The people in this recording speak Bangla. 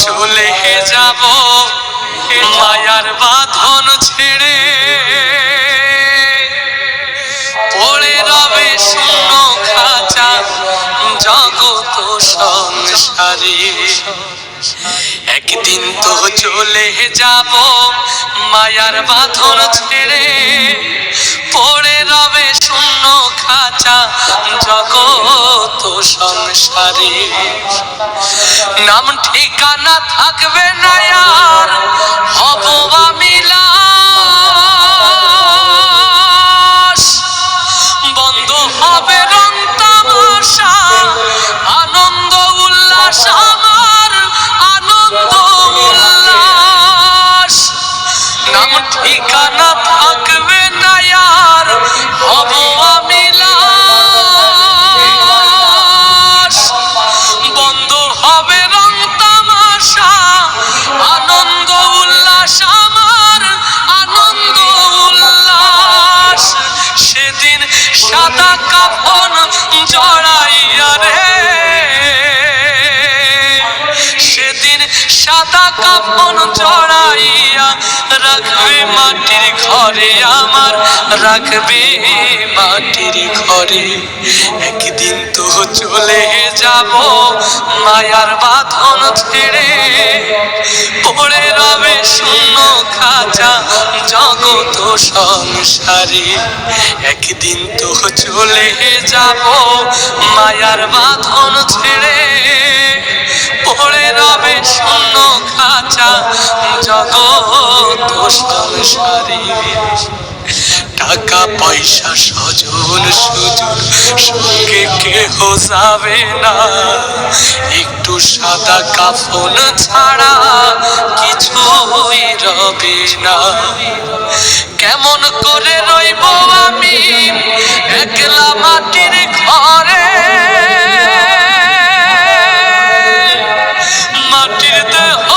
চলে যাব মায়ার বাঁধন ছেড়ে, পড়ে রবে শূন্য খাঁচা জগৎ সংসারে। একদিন তো চলে যাব মায়ার বাঁধন ছেড়ে, পড়ে রবে শূন্য খাঁচা জগৎ সংসারে। নাম ঠিকানা থাকবে না আর, হব আমি লাশ। বন্ধ হবে রং তামাশা, আনন্দ উল্লাস আমার আনন্দ উল্লাস। নাম ঠিকানা থাকবে না আর, হব আমি লাশ। বন্ধ হবে রং তামাশা, আনন্দ উল্লাস আমার আনন্দ উল্লাস। সেদিন সাদা কাফন জড়াইয়া রে, সেদিন সাদা কাফন জড়াইয়া রাখবে মাটির ঘরে আমার, রাখবে মাটির ঘরে। একদিন তো চলে যাব মায়ার বাঁধন ছেড়ে, পড়ে রবে শূন্য খাঁচা জগৎ সংসারে। একদিন তো চলে যাব মায়ার বাঁধন ছেড়ে, পড়ে রবে শূন্য খাঁচা জগৎ সংসারে। টাকা পয়সা স্বজন সুজন সঙ্গে কেহ যাবে না, একটু সাদা কাফন ছাড়া কিছুই রবে না। কেমন করে রইব আমি একলা মাটির ঘরে, মাটির দেহ